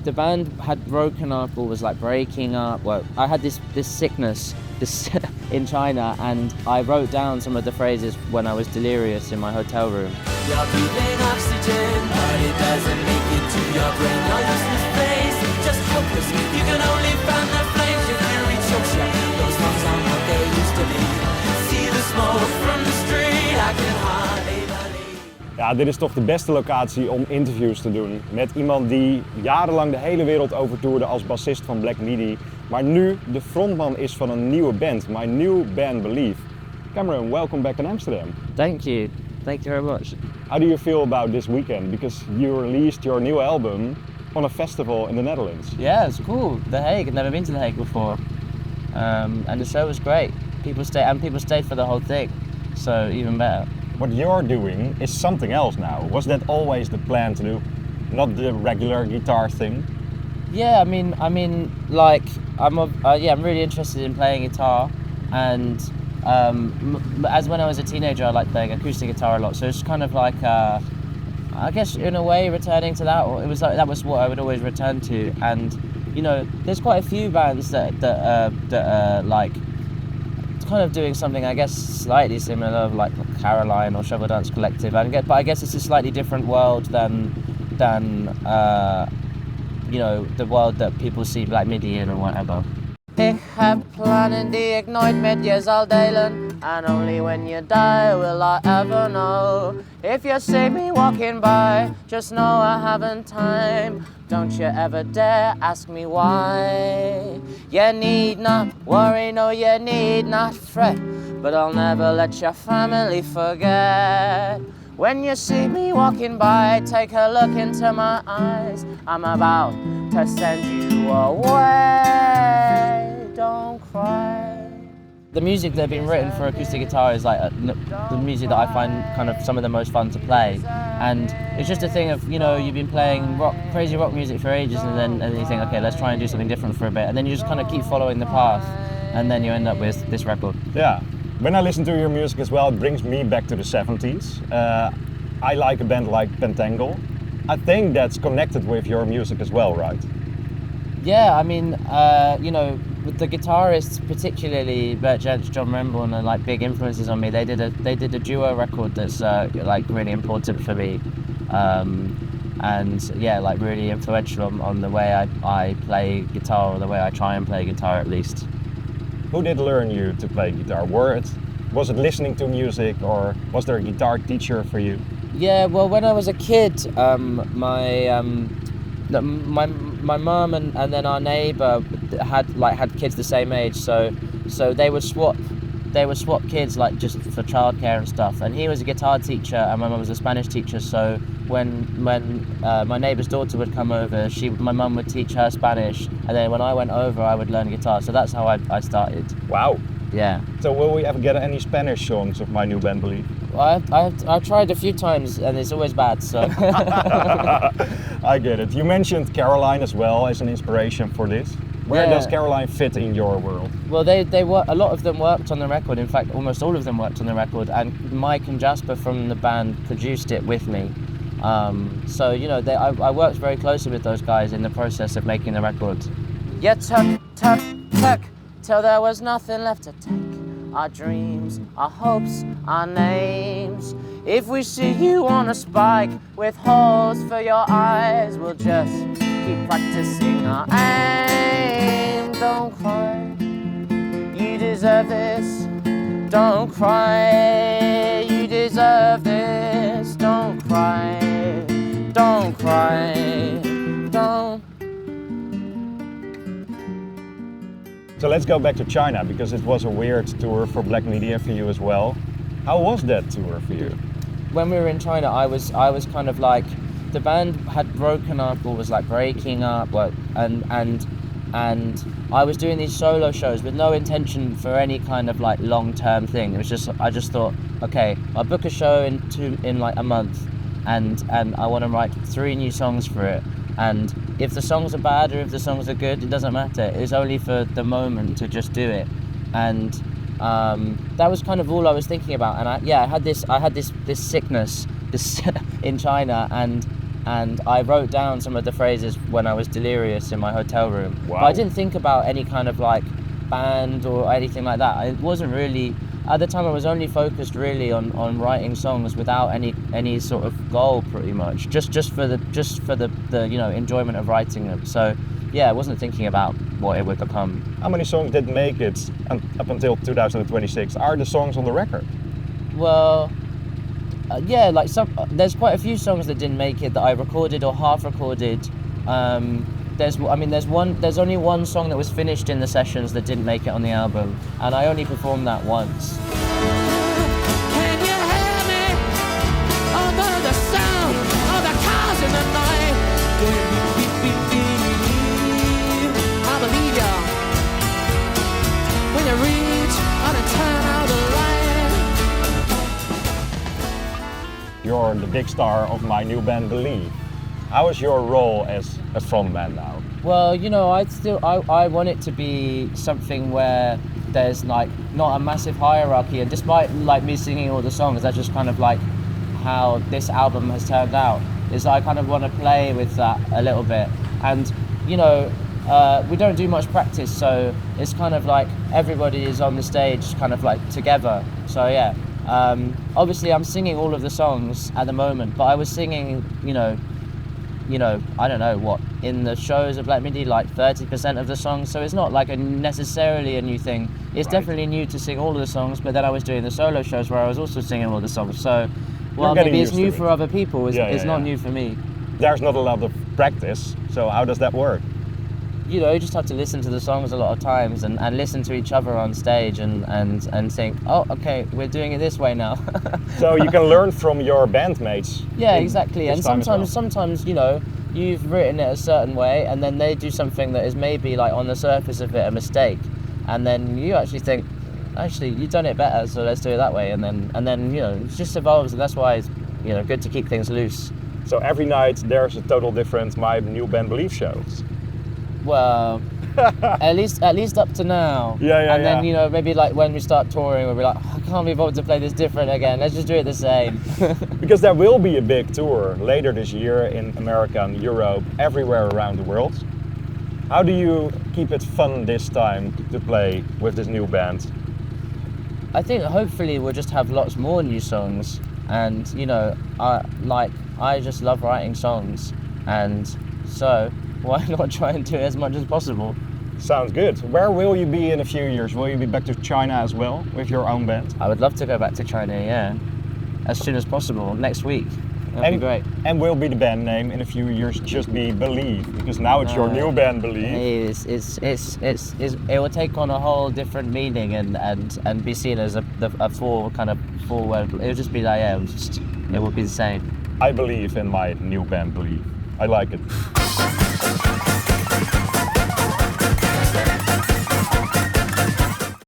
the band had broken up or was like breaking up. Well, I had this sickness in China, and I wrote down some of the phrases when I was delirious in my hotel room. You're breathing oxygen, but it doesn't make it to your brain. Your useless face, just hopeless. You can only fan the flames, your fury chokes you. Those songs aren't what they used to be. See the smoke from the street, I can hardly believe. Ja, dit is toch de beste locatie om interviews te doen. Met iemand die jarenlang de hele wereld overtoerde als bassist van Black Midi. Maar nu de frontman is van een nieuwe band, my new band Believe. Cameron, welcome back in Amsterdam. Thank you very much. How do you feel about this weekend? Because you released your new album on a festival in the Netherlands. Yeah, it's cool. The Hague. I've never been to The Hague before, and the show was great. People stayed for the whole thing, so even better. What you're doing is something else now. Was that always the plan to do, not the regular guitar thing? Yeah, I mean, like I'm really interested in playing guitar, and as when I was a teenager, I liked playing acoustic guitar a lot. So it's kind of like, I guess in a way, returning to that. Or it was like that was what I would always return to. And you know, there's quite a few bands that are like kind of doing something, I guess, slightly similar, like Caroline or Shovel Dance Collective. But I guess it's a slightly different world than you know, the world that people see Black Midi in or whatever. Ik heb plannen die ik nooit met je zal delen. And only when you die will I ever know. If you see me walking by, just know I haven't time. Don't you ever dare ask me why. You need not worry, no you need not fret. But I'll never let your family forget. When you see me walking by, take a look into my eyes. I'm about to send you away. Don't cry. The music that have been written for acoustic guitar is like the music that I find kind of some of the most fun to play. And it's just a thing of, you know, you've been playing crazy rock music for ages, and then you think, okay, let's try and do something different for a bit. And then you just kind of keep following the path, and then you end up with this record. Yeah. When I listen to your music as well, it brings me back to the 70s. I like a band like Pentangle. I think that's connected with your music as well, right? Yeah, I mean, you know, with the guitarists, particularly Bert Jentsch, John Renbourn, are like big influences on me. They did a duo record that's like really important for me, and yeah, like really influential on the way I play guitar, or the way I try and play guitar at least. Who did learn you to play guitar? Was it listening to music, or was there a guitar teacher for you? Yeah, well, when I was a kid, my mum and then our neighbour had kids the same age, so they would swap kids, like just for childcare and stuff. And he was a guitar teacher, and my mum was a Spanish teacher. So when my neighbour's daughter would come over, my mum would teach her Spanish, and then when I went over, I would learn guitar. So that's how I started. Wow. Yeah. So will we ever get any Spanish songs of my new band Believe? Well, I've tried a few times, and it's always bad. So. I get it. You mentioned Caroline as well as an inspiration for this. Where does Caroline fit in your world? Well, they were, a lot of them worked on the record. In fact, almost all of them worked on the record, and Mike and Jasper from the band produced it with me. So you know, I worked very closely with those guys in the process of making the record. You took till there was nothing left to take. Our dreams, our hopes, our names. If we see you on a spike with holes for your eyes, we'll just keep practicing our aim. Don't cry, you deserve this. Don't cry, you deserve this. Don't cry, don't cry, don't. So let's go back to China, because it was a weird tour for Black Media for you as well. How was that tour for you? When we were in China, I was kind of like, the band had broken up or was like breaking up, and I was doing these solo shows with no intention for any kind of like long-term thing. It was just, I just thought, okay, I'll book a show in like a month, and I want to write 3 new songs for it. And if the songs are bad or if the songs are good, it doesn't matter. It's only for the moment to just do it. And that was kind of all I was thinking about. And I had this sickness in China, and and I wrote down some of the phrases when I was delirious in my hotel room. Wow. But I didn't think about any kind of like band or anything like that. It wasn't really, at the time I was only focused really on writing songs without any sort of goal, pretty much, just for the you know, enjoyment of writing them. So yeah, I wasn't thinking about what it would become. How many songs did make it up until 2026? Are the songs on the record? Well, yeah, like there's quite a few songs that didn't make it that I recorded or half recorded. There's only one song that was finished in the sessions that didn't make it on the album, and I only performed that once. Can you hear me? Over the sound of the cars in the night. Going beep, beep, beep, beep. I believe ya. When you reach out and turn out the light. You're the big star of my new band, Believe. How is your role as a frontman now? Well, you know, I want it to be something where there's like not a massive hierarchy, and despite like me singing all the songs, that's just kind of like how this album has turned out. Is I kind of want to play with that a little bit, and you know, we don't do much practice, so it's kind of like everybody is on the stage kind of like together. So yeah, obviously I'm singing all of the songs at the moment, but I was singing, you know, I don't know what, in the shows of Black Midi, like 30% of the songs, so it's not like necessarily a new thing. It's Right. definitely new to sing all of the songs, but then I was doing the solo shows where I was also singing all the songs, so, well, getting maybe it's used to new it. for other people, it's not yeah. new for me. There's not a lot of practice, so how does that work? You know, you just have to listen to the songs a lot of times and listen to each other on stage and think, oh, okay, we're doing it this way now. So you can learn from your bandmates. Yeah, in exactly. this And time as well. sometimes, you know, you've written it a certain way, and then they do something that is maybe like on the surface of it a mistake, and then you actually think, actually, you've done it better, so let's do it that way. And then you know, it just evolves, and that's why it's, you know, good to keep things loose. So every night there's a total different My New Band Believe shows. Well, at least up to now. Yeah, And then, yeah. you know, maybe like when we start touring, we'll be like, I can't be bothered to play this different again. Let's just do it the same. Because there will be a big tour later this year in America and Europe, everywhere around the world. How do you keep it fun this time to play with this new band? I think hopefully we'll just have lots more new songs, and you know, I just love writing songs, and so why not try and do as much as possible? Sounds good. Where will you be in a few years? Will you be back to China as well with your own band? I would love to go back to China, yeah, as soon as possible, next week. That'd be great. And will be the band name in a few years just be Believe? Because now it's your new band Believe. It will take on a whole different meaning and be seen as a full word. It would just be like, yeah, it would be the same. I believe in my new band Believe. I like it.